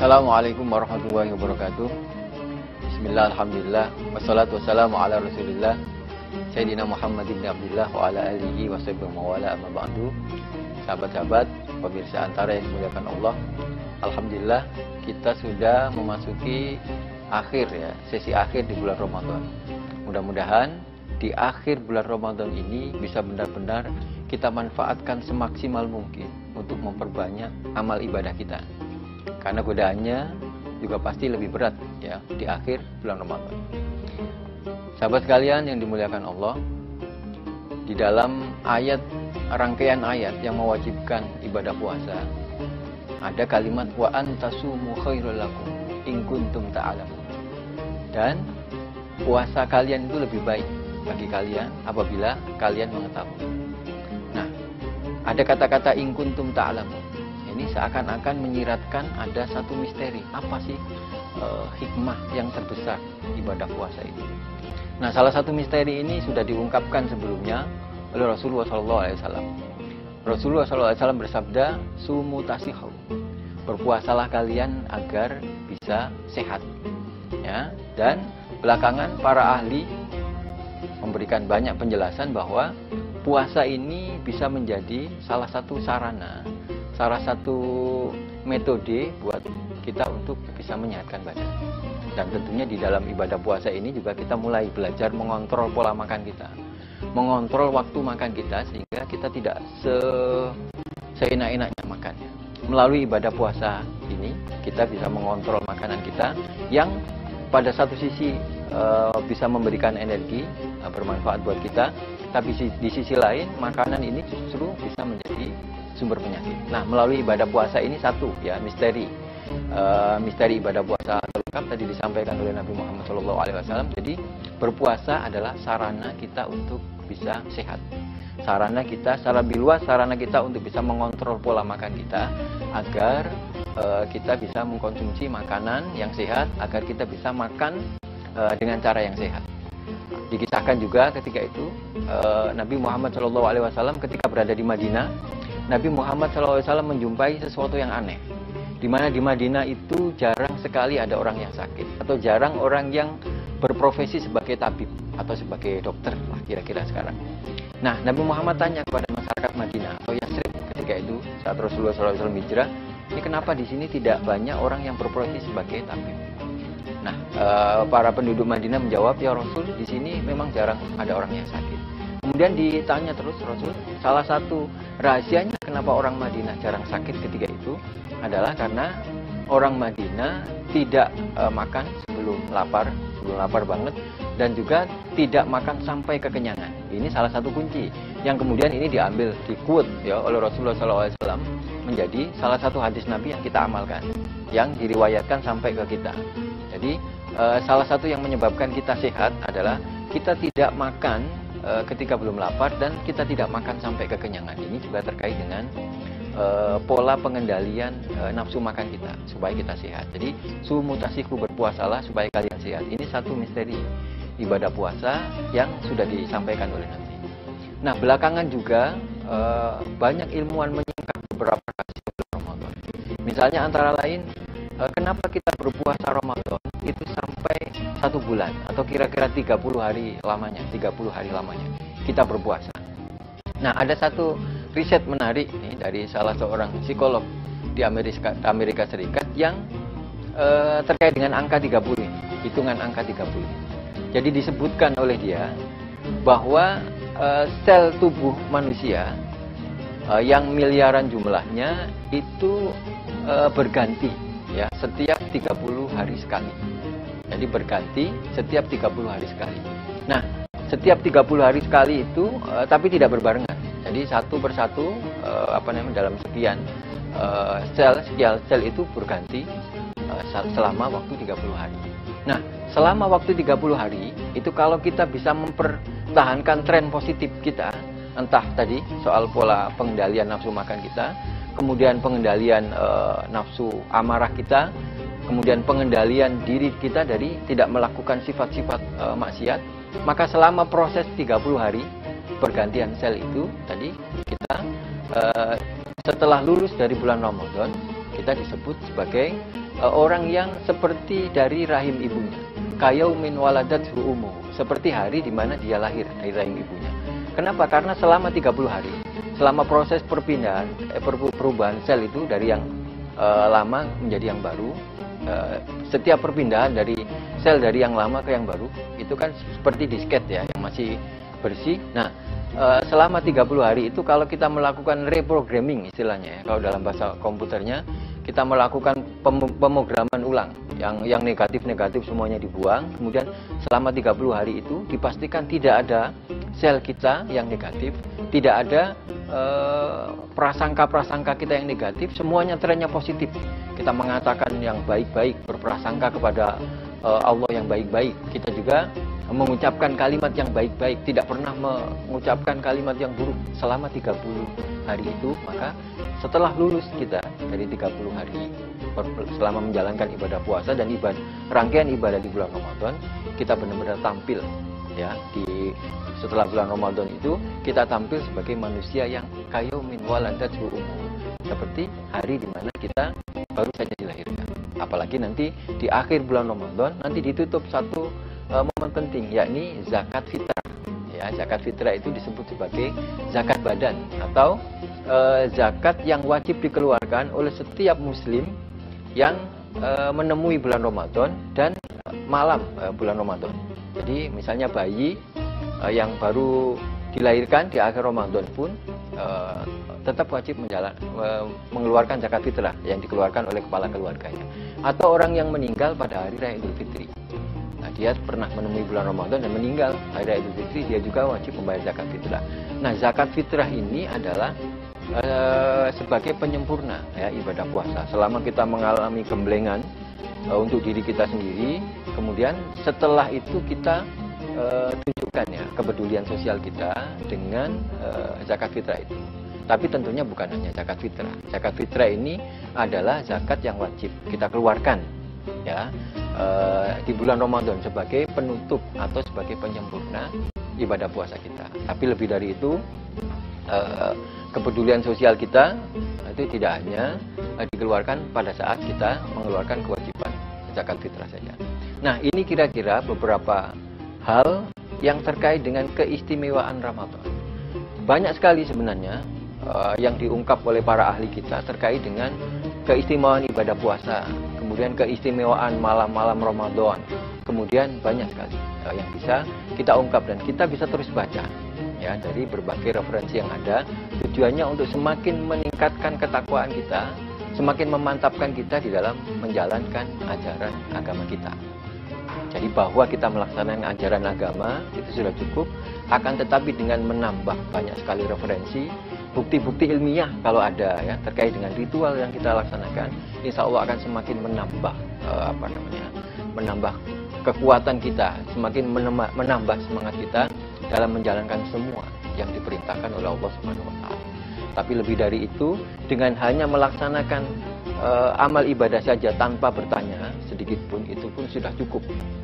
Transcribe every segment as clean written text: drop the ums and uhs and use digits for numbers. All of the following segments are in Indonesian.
Assalamualaikum warahmatullahi wabarakatuh. Bismillah, alhamdulillah, wassalatu wassalamu ala rasulillah Sayyidina Muhammad ibn Abdullah wa ala alihi wa sahbihi wa wala amma ba'du. Sahabat-sahabat, pemirsa antara yang dimuliakan Allah, alhamdulillah kita sudah memasuki sesi akhir di bulan Ramadan. Mudah-mudahan di akhir bulan Ramadan ini bisa benar-benar kita manfaatkan semaksimal mungkin untuk memperbanyak amal ibadah kita. Karena godaannya juga pasti lebih berat ya di akhir bulan Ramadan. Sahabat sekalian yang dimuliakan Allah, di dalam rangkaian ayat yang mewajibkan ibadah puasa, ada kalimat wa antasumu khairul lakum in kuntum ta'lamun. Dan puasa kalian itu lebih baik bagi kalian apabila kalian mengetahui. Nah, ada kata-kata in kuntum ta'lamun. Ini seakan-akan menyiratkan ada satu misteri. Apa sih hikmah yang terbesar ibadah puasa itu? Nah, salah satu misteri ini sudah diungkapkan sebelumnya oleh Rasulullah SAW. Rasulullah SAW bersabda, sumu tasihu, berpuasalah kalian agar bisa sehat. Ya, dan belakangan para ahli memberikan banyak penjelasan bahwa puasa ini bisa menjadi salah satu sarana, salah satu metode buat kita untuk bisa menyehatkan badan. Dan tentunya di dalam ibadah puasa ini juga kita mulai belajar mengontrol pola makan kita, mengontrol waktu makan kita, sehingga kita tidak seenak-enaknya makannya. Melalui ibadah puasa ini kita bisa mengontrol makanan kita yang pada satu sisi bisa memberikan energi, bermanfaat buat kita, tapi di sisi lain makanan ini justru bisa menjadi sumber penyakit. Nah, melalui ibadah puasa ini satu ya misteri ibadah puasa terungkap tadi disampaikan oleh Nabi Muhammad SAW. Jadi berpuasa adalah sarana kita untuk bisa sehat. Sarana kita secara lebih luas, sarana kita untuk bisa mengontrol pola makan kita agar kita bisa mengkonsumsi makanan yang sehat, agar kita bisa makan dengan cara yang sehat. Dikisahkan juga ketika itu Nabi Muhammad SAW ketika berada di Madinah, Nabi Muhammad SAW menjumpai sesuatu yang aneh, di mana di Madinah itu jarang sekali ada orang yang sakit, atau jarang orang yang berprofesi sebagai tabib atau sebagai dokter lah kira-kira sekarang. Nah, Nabi Muhammad tanya kepada masyarakat Madinah atau Yathrib ketika itu saat Rasulullah SAW hijrah, ini kenapa di sini tidak banyak orang yang berprofesi sebagai tabib? Nah, para penduduk Madinah menjawab, ya Rasul, di sini memang jarang ada orang yang sakit. Kemudian ditanya terus Rasul, salah satu rahasianya kenapa orang Madinah jarang sakit ketika itu adalah karena orang Madinah tidak makan sebelum lapar banget, dan juga tidak makan sampai kekenyangan. Ini salah satu kunci yang kemudian ini diambil, di-quote ya oleh Rasulullah SAW menjadi salah satu hadis Nabi yang kita amalkan, yang diriwayatkan sampai ke kita. Jadi salah satu yang menyebabkan kita sehat adalah kita tidak makan ketika belum lapar, dan kita tidak makan sampai kekenyangan. Ini juga terkait dengan pola pengendalian nafsu makan kita supaya kita sehat. Jadi sumu tasihu, berpuasalah supaya kalian sehat. Ini satu misteri ibadah puasa yang sudah disampaikan oleh Nabi. Nah, belakangan juga banyak ilmuwan menyingkat beberapa rahasia Ramadan. Misalnya antara lain, kenapa kita berpuasa Ramadan itu sampai 1 bulan atau kira-kira 30 hari lamanya kita berpuasa. Nah, ada satu riset menarik nih dari salah seorang psikolog di Amerika Serikat yang terkait dengan angka 30 ini, hitungan angka 30. Jadi disebutkan oleh dia bahwa sel tubuh manusia yang miliaran jumlahnya itu berganti ya setiap 30 hari sekali. Jadi berganti setiap 30 hari sekali. Nah, setiap 30 hari sekali itu tapi tidak berbarengan. Jadi satu persatu dalam sekian sel itu berganti selama waktu 30 hari. Nah, selama waktu 30 hari itu kalau kita bisa mempertahankan tren positif kita, entah tadi soal pola pengendalian nafsu makan kita, kemudian pengendalian nafsu amarah kita, kemudian pengendalian diri kita dari tidak melakukan sifat-sifat maksiat, maka selama proses 30 hari pergantian sel itu tadi kita setelah lulus dari bulan Ramadan, kita disebut sebagai orang yang seperti dari rahim ibunya. Kayaumin waladathu ummuh, seperti hari di mana dia lahir dari rahim ibunya. Kenapa? Karena selama 30 hari, selama proses perpindahan, perubahan sel itu dari yang lama menjadi yang baru, setiap perpindahan dari sel dari yang lama ke yang baru, itu kan seperti disket ya, yang masih bersih. Nah, selama 30 hari itu kalau kita melakukan reprogramming istilahnya ya, kalau dalam bahasa komputernya, kita melakukan pemrograman ulang, yang negatif-negatif semuanya dibuang, kemudian selama 30 hari itu dipastikan tidak ada sel kita yang negatif, tidak ada prasangka-prasangka kita yang negatif, semuanya trennya positif. Kita mengatakan yang baik-baik, berprasangka kepada Allah yang baik-baik. Kita juga mengucapkan kalimat yang baik-baik, tidak pernah mengucapkan kalimat yang buruk selama 30 hari itu. Maka setelah lulus kita dari 30 hari selama menjalankan ibadah puasa dan rangkaian ibadah di bulan Ramadan, kita benar-benar tampil ya setelah bulan Ramadan itu kita tampil sebagai manusia yang kayaumin waladathu ummuh, seperti hari di mana kita baru saja dilahirkan. Apalagi nanti di akhir bulan Ramadan nanti ditutup satu momen penting, yakni zakat fitrah. Ya, zakat fitrah itu disebut sebagai zakat badan atau zakat yang wajib dikeluarkan oleh setiap muslim yang menemui bulan Ramadan dan malam bulan Ramadan. Jadi misalnya bayi yang baru dilahirkan di akhir Ramadan pun tetap wajib mengeluarkan zakat fitrah yang dikeluarkan oleh kepala keluarganya. Atau orang yang meninggal pada hari raya Idul Fitri. Nah, dia pernah menemui bulan Ramadan dan meninggal hari raya Idul Fitri, dia juga wajib membayar zakat fitrah. Nah, zakat fitrah ini adalah sebagai penyempurna ya ibadah puasa. Selama kita mengalami gemblengan untuk diri kita sendiri, kemudian setelah itu kita tunjukkan ya kepedulian sosial kita dengan zakat fitrah itu. Tapi tentunya bukan hanya zakat fitrah. Zakat fitrah ini adalah zakat yang wajib kita keluarkan ya di bulan Ramadan sebagai penutup atau sebagai penyempurna ibadah puasa kita. Tapi lebih dari itu, kepedulian sosial kita itu tidak hanya dikeluarkan pada saat kita mengeluarkan kewajiban zakat fitrah saja. Nah, ini kira-kira beberapa hal yang terkait dengan keistimewaan Ramadan. Banyak sekali sebenarnya yang diungkap oleh para ahli kita terkait dengan keistimewaan ibadah puasa, kemudian keistimewaan malam-malam Ramadan, kemudian banyak sekali yang bisa kita ungkap dan kita bisa terus baca ya dari berbagai referensi yang ada. Tujuannya untuk semakin meningkatkan ketakwaan kita, semakin memantapkan kita di dalam menjalankan ajaran agama kita. Jadi bahwa kita melaksanakan ajaran agama itu sudah cukup, akan tetapi dengan menambah banyak sekali referensi, bukti-bukti ilmiah kalau ada ya terkait dengan ritual yang kita laksanakan, insya Allah akan semakin menambah menambah kekuatan kita, semakin menambah semangat kita dalam menjalankan semua yang diperintahkan oleh Allah Subhanahu wa taala. Tapi lebih dari itu, dengan hanya melaksanakan amal ibadah saja tanpa bertanya sedikit pun, itu pun sudah cukup.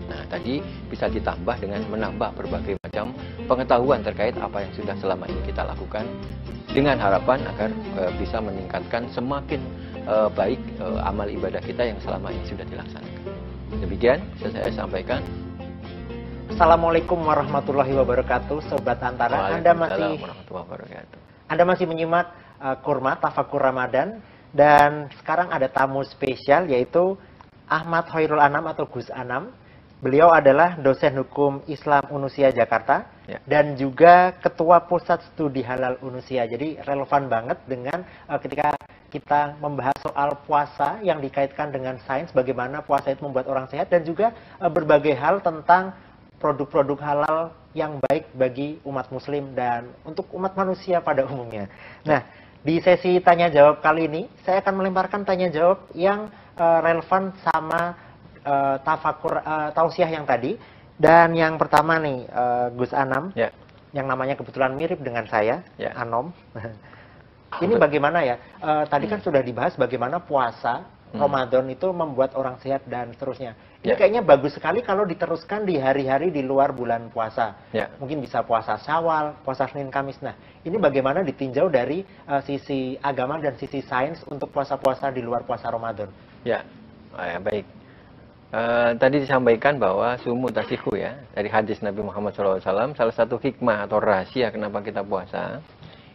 Nah, tadi bisa ditambah dengan menambah berbagai macam pengetahuan terkait apa yang sudah selama ini kita lakukan, dengan harapan agar bisa meningkatkan semakin baik amal ibadah kita yang selama ini sudah dilaksanakan. Demikian saya sampaikan. Assalamualaikum warahmatullahi wabarakatuh, Sobat Antara. Anda masih menyimak Kurma Tafakur Ramadan, dan sekarang ada tamu spesial yaitu Ahmad Khairul Anam atau Gus Anam. Beliau adalah dosen hukum Islam Unusia Jakarta ya, dan juga ketua Pusat Studi Halal Unusia. Jadi relevan banget dengan ketika kita membahas soal puasa yang dikaitkan dengan sains, bagaimana puasa itu membuat orang sehat, dan juga berbagai hal tentang produk-produk halal yang baik bagi umat muslim dan untuk umat manusia pada umumnya. Nah, di sesi tanya jawab kali ini saya akan melemparkan tanya jawab yang relevan sama tafakur tausiah yang tadi. Dan yang pertama nih, Gus Anam, ya, yang namanya kebetulan mirip dengan saya, ya, Anom. Ini bagaimana ya? Tadi kan sudah dibahas bagaimana puasa Ramadan itu membuat orang sehat dan seterusnya. Ini kayaknya bagus sekali kalau diteruskan di hari-hari di luar bulan puasa. Mungkin bisa puasa Syawal, puasa Senin Kamis. Nah, ini bagaimana ditinjau dari sisi agama dan sisi sains untuk puasa-puasa di luar puasa Ramadan? Ya, Ya, baik. Tadi disampaikan bahwa sumu tasihu ya, dari hadis Nabi Muhammad SAW, salah satu hikmah atau rahasia kenapa kita puasa,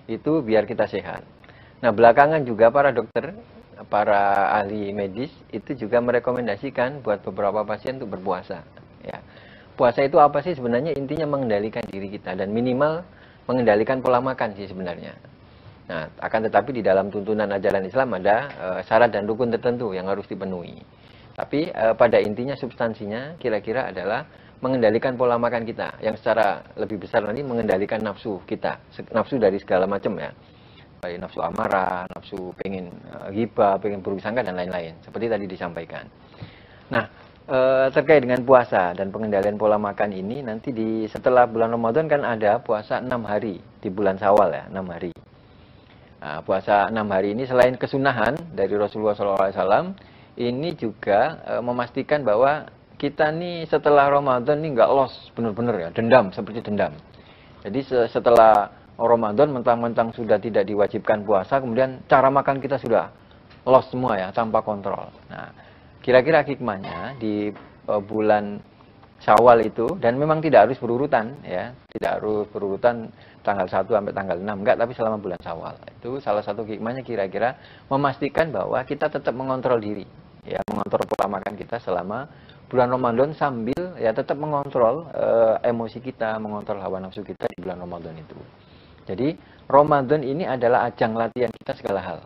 itu biar kita sehat. Nah, belakangan juga para dokter, para ahli medis, itu juga merekomendasikan buat beberapa pasien untuk berpuasa. Ya. Puasa itu apa sih sebenarnya? Intinya mengendalikan diri kita, dan minimal mengendalikan pola makan sih sebenarnya. Nah, akan tetapi di dalam tuntunan ajaran Islam ada syarat dan rukun tertentu yang harus dipenuhi. Tapi pada intinya substansinya kira-kira adalah mengendalikan pola makan kita, yang secara lebih besar nanti mengendalikan nafsu kita, nafsu dari segala macam ya, baik nafsu amarah, nafsu pengen ghibah, pengen buruk sangka dan lain-lain, seperti tadi disampaikan. Nah, terkait dengan puasa dan pengendalian pola makan ini, nanti setelah bulan Ramadan kan ada puasa 6 hari di bulan Syawal ya, 6 hari. Nah, puasa 6 hari ini selain kesunahan dari Rasulullah SAW, ini juga memastikan bahwa kita nih setelah Ramadan nih nggak los bener-bener ya, dendam, seperti dendam. Jadi setelah Ramadan mentang-mentang sudah tidak diwajibkan puasa, kemudian cara makan kita sudah los semua ya, tanpa kontrol. Nah, kira-kira hikmahnya di bulan Syawal itu, dan memang tidak harus berurutan ya, tidak harus berurutan tanggal 1 sampai tanggal 6, enggak, tapi selama bulan Syawal. Itu salah satu hikmahnya kira-kira memastikan bahwa kita tetap mengontrol diri, ya, mengontrol pola makan kita selama bulan Ramadan, sambil ya tetap mengontrol emosi kita, mengontrol hawa nafsu kita di bulan Ramadan itu. Jadi Ramadan ini adalah ajang latihan kita segala hal.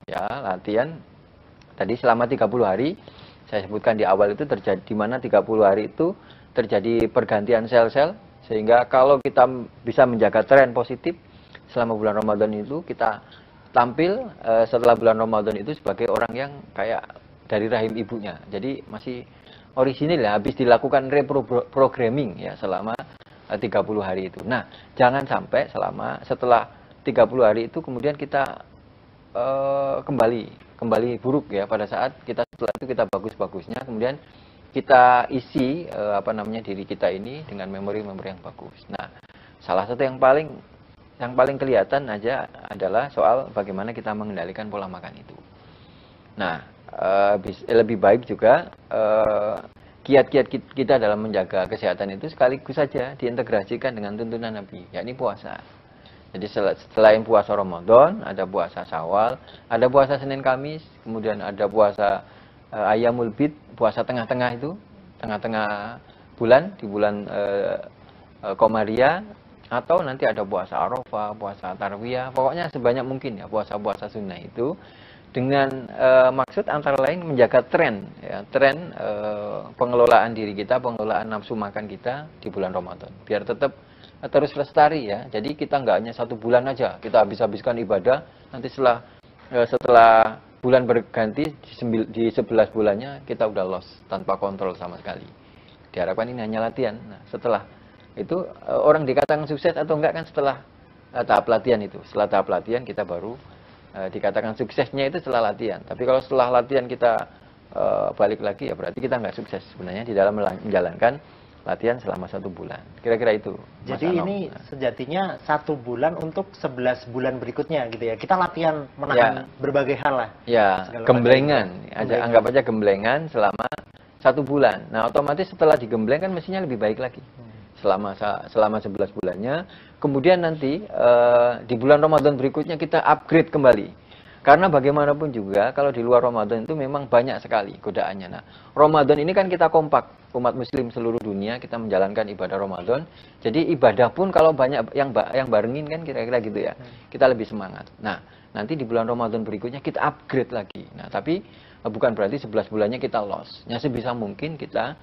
Ya, latihan tadi selama 30 hari saya sebutkan di awal itu terjadi, di mana 30 hari itu terjadi pergantian sel-sel, sehingga kalau kita bisa menjaga tren positif selama bulan Ramadan itu, kita tampil setelah bulan Ramadan itu sebagai orang yang kayak dari rahim ibunya. Jadi masih orisinil ya, habis dilakukan reprogramming ya selama 30 hari itu. Nah, jangan sampai setelah 30 hari itu kemudian kita kembali buruk ya, pada saat kita setelah itu kita bagus-bagusnya, kemudian kita isi diri kita ini dengan memori-memori yang bagus. Nah, salah satu yang paling kelihatan aja adalah soal bagaimana kita mengendalikan pola makan itu. Nah, lebih baik juga kiat-kiat kita dalam menjaga kesehatan itu sekaligus saja diintegrasikan dengan tuntunan Nabi, yakni puasa. Jadi selain puasa Ramadan, ada puasa Syawal, ada puasa Senin Kamis, kemudian ada puasa Ayyamul Bid, puasa tengah-tengah itu, tengah-tengah bulan, di bulan Komariah, atau nanti ada puasa Arafah, puasa Tarwiyah, pokoknya sebanyak mungkin ya puasa-puasa sunnah itu, dengan maksud antara lain menjaga tren, ya, tren pengelolaan diri kita, pengelolaan nafsu makan kita di bulan Ramadan, biar tetap terus lestari ya. Jadi kita nggak hanya 1 bulan aja kita habis-habiskan ibadah, nanti setelah bulan berganti di 11 bulannya kita udah lost, tanpa kontrol sama sekali. Diharapkan ini hanya latihan. Nah, setelah itu orang dikatakan sukses atau enggak kan setelah tahap latihan itu. Setelah tahap latihan kita baru dikatakan suksesnya itu setelah latihan. Tapi kalau setelah latihan kita balik lagi, ya berarti kita nggak sukses sebenarnya di dalam menjalankan latihan selama 1 bulan. Kira-kira itu. Jadi ini sejatinya 1 bulan untuk 11 bulan berikutnya gitu ya. Kita latihan menahan berbagai hal lah. Ya, gemblengan. Anggap aja gemblengan selama 1 bulan. Nah, otomatis setelah digembleng kan mestinya lebih baik lagi. Selama 11 bulannya. Kemudian nanti di bulan Ramadan berikutnya kita upgrade kembali. Karena bagaimanapun juga kalau di luar Ramadan itu memang banyak sekali godaannya. Nah, Ramadan ini kan kita kompak, umat muslim seluruh dunia kita menjalankan ibadah Ramadan. Jadi ibadah pun kalau banyak yang barengin kan kira-kira gitu ya. Kita lebih semangat. Nah, nanti di bulan Ramadan berikutnya kita upgrade lagi. Nah, tapi bukan berarti 11 bulannya kita loss. Ya, sebisa mungkin kita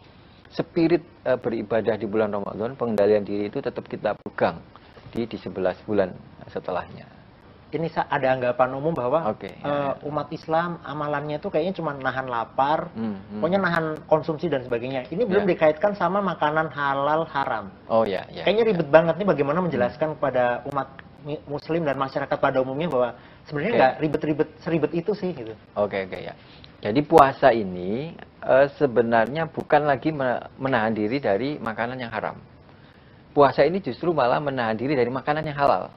spirit beribadah di bulan Ramadan, pengendalian diri itu tetap kita pegang di 11 bulan setelahnya. Ini ada anggapan umum bahwa umat Islam amalannya itu kayaknya cuma nahan lapar, pokoknya nahan konsumsi dan sebagainya. Ini belum dikaitkan sama makanan halal haram. Oh ya. Kayaknya ribet banget nih bagaimana menjelaskan kepada umat Muslim dan masyarakat pada umumnya bahwa sebenarnya nggak ribet-ribet seribet itu sih gitu. Oke ya. Jadi puasa ini sebenarnya bukan lagi menahan diri dari makanan yang haram. Puasa ini justru malah menahan diri dari makanan yang halal.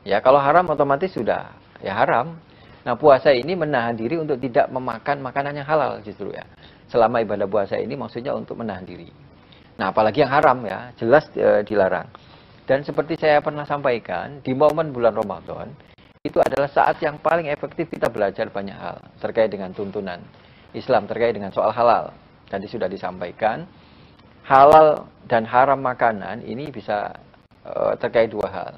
Ya, kalau haram otomatis sudah ya haram. Nah, puasa ini menahan diri untuk tidak memakan makanan yang halal justru ya. Selama ibadah puasa ini maksudnya untuk menahan diri. Nah, apalagi yang haram ya, jelas dilarang. Dan seperti saya pernah sampaikan, di momen bulan Ramadan, itu adalah saat yang paling efektif kita belajar banyak hal terkait dengan tuntunan Islam, terkait dengan soal halal. Tadi sudah disampaikan, halal dan haram makanan ini bisa terkait dua hal.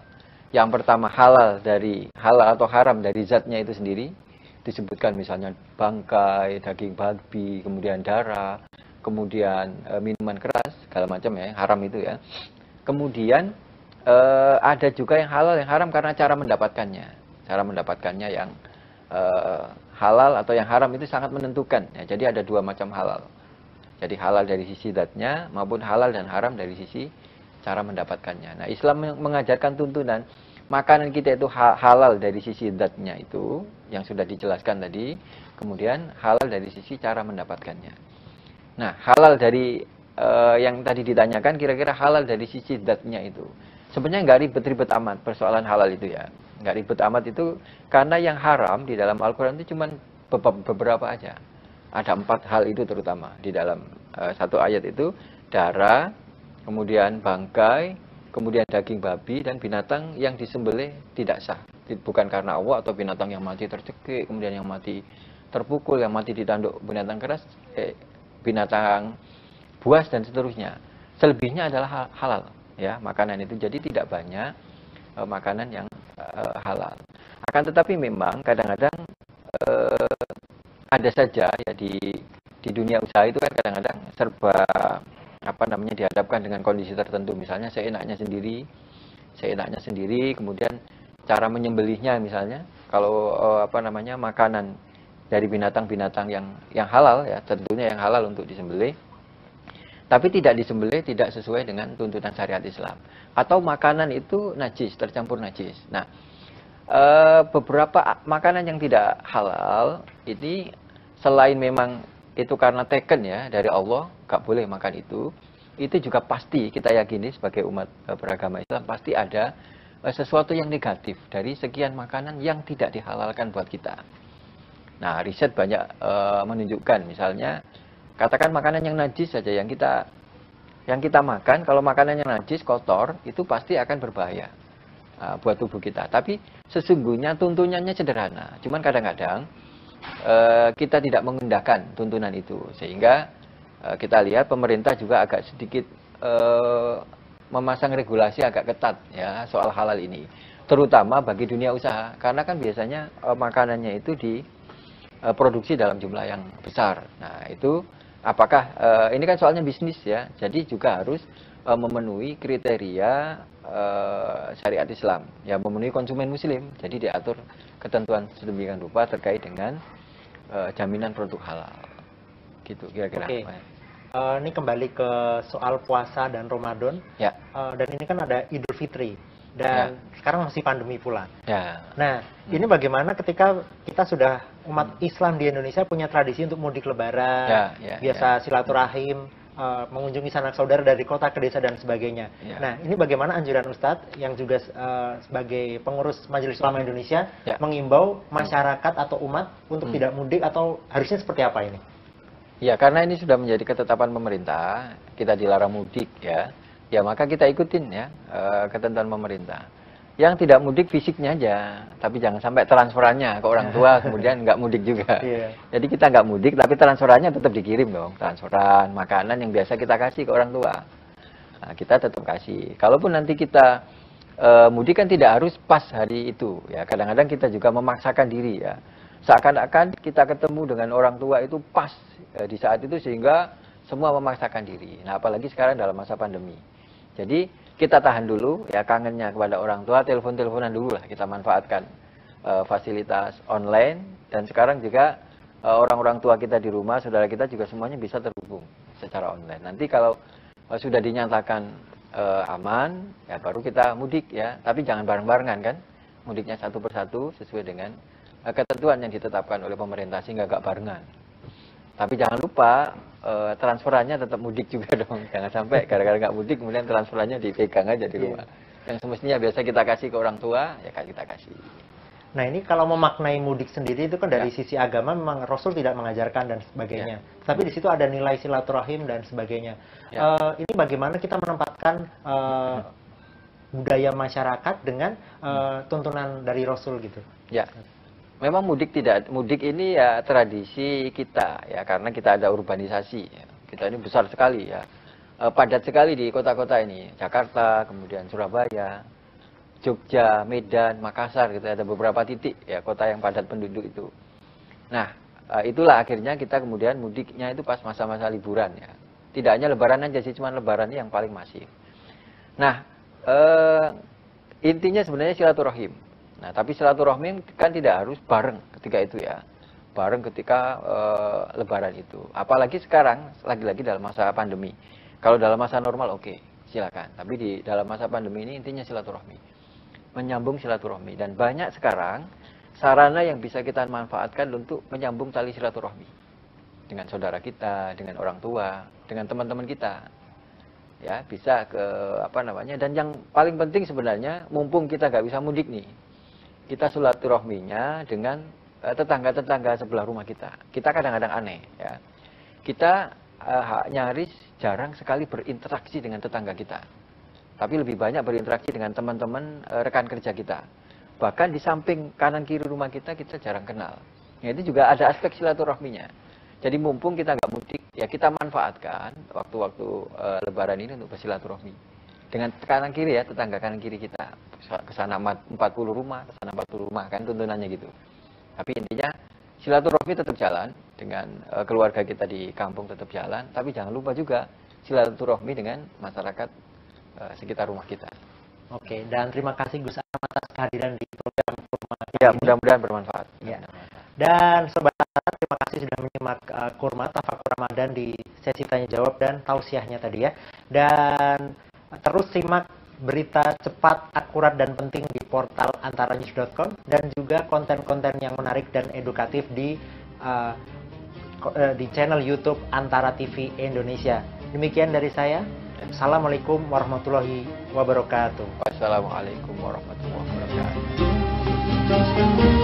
Yang pertama halal atau haram dari zatnya itu sendiri, disebutkan misalnya bangkai, daging babi, kemudian darah, kemudian minuman keras, segala macam ya, haram itu ya. Kemudian ada juga yang halal, yang haram karena cara mendapatkannya. Cara mendapatkannya yang halal atau yang haram itu sangat menentukan. Ya, jadi ada dua macam halal. Jadi halal dari sisi zatnya maupun halal dan haram dari sisi cara mendapatkannya. Nah, Islam mengajarkan tuntunan makanan kita itu halal dari sisi zatnya itu yang sudah dijelaskan tadi, kemudian halal dari sisi cara mendapatkannya. Nah, halal dari yang tadi ditanyakan kira-kira halal dari sisi zatnya itu. Sebenarnya nggak ribet-ribet amat persoalan halal itu ya. Nggak ribet amat itu karena yang haram di dalam Al-Quran itu cuma beberapa aja. Ada 4 hal itu terutama di dalam satu ayat itu, darah, kemudian bangkai, kemudian daging babi dan binatang yang disembelih tidak sah. Bukan karena Allah atau binatang yang mati tercekik, kemudian yang mati terpukul, yang mati ditanduk binatang keras, binatang buas dan seterusnya. Selebihnya adalah halal ya, makanan itu. Jadi tidak banyak makanan yang halal. Akan tetapi memang kadang-kadang ada saja ya di dunia usaha itu kan kadang-kadang serba dihadapkan dengan kondisi tertentu, misalnya seenaknya sendiri, kemudian cara menyembelihnya misalnya kalau makanan dari binatang-binatang yang halal ya, tentunya yang halal untuk disembelih, tapi tidak disembelih tidak sesuai dengan tuntunan syariat Islam, atau makanan itu najis, tercampur najis. Nah, beberapa makanan yang tidak halal ini selain memang itu karena taken ya dari Allah, nggak boleh makan itu juga pasti kita yakini sebagai umat beragama Islam pasti ada sesuatu yang negatif dari sekian makanan yang tidak dihalalkan buat kita. Nah, riset banyak menunjukkan, misalnya katakan makanan yang najis saja yang kita makan, kalau makanan yang najis kotor itu pasti akan berbahaya buat tubuh kita. Tapi sesungguhnya tuntunannya sederhana, cuman kadang-kadang kita tidak mengendahkan tuntunan itu, sehingga kita lihat pemerintah juga agak sedikit memasang regulasi agak ketat ya soal halal ini, terutama bagi dunia usaha, karena kan biasanya makanannya itu diproduksi dalam jumlah yang besar. Nah, itu apakah ini kan soalnya bisnis ya, jadi juga harus memenuhi kriteria syariat Islam, ya memenuhi konsumen muslim, jadi diatur ketentuan sedemikian rupa terkait dengan jaminan produk halal, gitu kira-kira. Oke. Ini kembali ke soal puasa dan Ramadan, ya. Dan ini kan ada Idul Fitri dan sekarang masih pandemi pula. Ya. Nah, ini bagaimana ketika kita sudah umat Islam di Indonesia punya tradisi untuk mudik lebaran, biasa silaturahim, mengunjungi sanak saudara dari kota ke desa dan sebagainya. Nah, ini bagaimana anjuran Ustadz yang juga sebagai pengurus Majelis Ulama Indonesia mengimbau masyarakat atau umat untuk tidak mudik, atau harusnya seperti apa ini? Ya, karena ini sudah menjadi ketetapan pemerintah, kita dilarang mudik ya maka kita ikutin ya ketentuan pemerintah. Yang tidak mudik fisiknya aja, tapi jangan sampai transferannya ke orang tua kemudian nggak mudik juga. Jadi kita nggak mudik, tapi transferannya tetap dikirim dong, transferan makanan yang biasa kita kasih ke orang tua. Nah, kita tetap kasih. Kalaupun nanti kita mudik kan tidak harus pas hari itu ya. Kadang-kadang kita juga memaksakan diri ya. Seakan-akan kita ketemu dengan orang tua itu pas di saat itu, sehingga semua memaksakan diri. Nah, apalagi sekarang dalam masa pandemi. Jadi kita tahan dulu ya kangennya kepada orang tua, telepon-teleponan dulu lah, kita manfaatkan fasilitas online, dan sekarang juga orang-orang tua kita di rumah, saudara kita juga semuanya bisa terhubung secara online. Nanti kalau sudah dinyatakan aman ya baru kita mudik ya, tapi jangan bareng-barengan kan, mudiknya satu persatu sesuai dengan ketentuan yang ditetapkan oleh pemerintah, sehingga nggak barengan. Tapi jangan lupa transferannya tetap mudik juga dong. Jangan sampai gara-gara nggak mudik kemudian transferannya dipegang aja di rumah. Yang semestinya biasa kita kasih ke orang tua, ya kita kasih. Nah, ini kalau memaknai mudik sendiri itu kan dari Ya. sisi agama memang Rasul tidak mengajarkan dan sebagainya. Tapi di situ ada nilai silaturahim dan sebagainya. Ya. Ini bagaimana kita menempatkan budaya masyarakat dengan tuntunan dari Rasul gitu. Ya. Memang mudik ini ya tradisi kita ya, karena kita ada urbanisasi ya. Kita ini besar sekali ya. Padat sekali di kota-kota ini. Jakarta, kemudian Surabaya, Jogja, Medan, Makassar gitu, ada beberapa titik ya kota yang padat penduduk itu. Nah, itulah akhirnya kita kemudian mudiknya itu pas masa-masa liburan ya. Tidak hanya lebaran aja sih, cuma lebaran yang paling masif. Nah, intinya sebenarnya silaturahim. Nah, tapi silaturahim kan tidak harus bareng ketika itu ya. Bareng ketika lebaran itu. Apalagi sekarang lagi-lagi dalam masa pandemi. Kalau dalam masa normal oke, silakan. Tapi di dalam masa pandemi ini intinya silaturahmi. Menyambung silaturahmi, dan banyak sekarang sarana yang bisa kita manfaatkan untuk menyambung tali silaturahmi dengan saudara kita, dengan orang tua, dengan teman-teman kita. Ya, bisa ke apa namanya, dan yang paling penting sebenarnya mumpung kita nggak bisa mudik nih, kita silaturahminya dengan tetangga-tetangga sebelah rumah kita. Kita kadang-kadang aneh ya. Kita nyaris jarang sekali berinteraksi dengan tetangga kita. Tapi lebih banyak berinteraksi dengan teman-teman rekan kerja kita. Bahkan di samping kanan kiri rumah kita jarang kenal. Ya, itu juga ada aspek silaturahminya. Jadi mumpung kita nggak mudik, ya kita manfaatkan waktu-waktu lebaran ini untuk bersilaturahmi. Dengan kanan kiri ya, tetangga kanan kiri kita. Ke sana 40 rumah, ke sana 40 rumah, kan tuntunannya gitu. Tapi intinya silaturahmi tetap jalan, dengan keluarga kita di kampung tetap jalan. Tapi jangan lupa juga silaturahmi dengan masyarakat sekitar rumah kita. Oke, dan terima kasih Gus Anam atas kehadiran di program Kurma. Ya, mudah-mudahan bermanfaat. Ya. Dan Sobat Tata, terima kasih sudah menyimak Kurma Tafakur Ramadan di sesi tanya jawab dan tausiahnya tadi ya. Dan terus simak berita cepat, akurat dan penting di portal antaranews.com, dan juga konten-konten yang menarik dan edukatif di channel YouTube Antara TV Indonesia. Demikian dari saya. Assalamualaikum warahmatullahi wabarakatuh. Wassalamualaikum warahmatullahi wabarakatuh.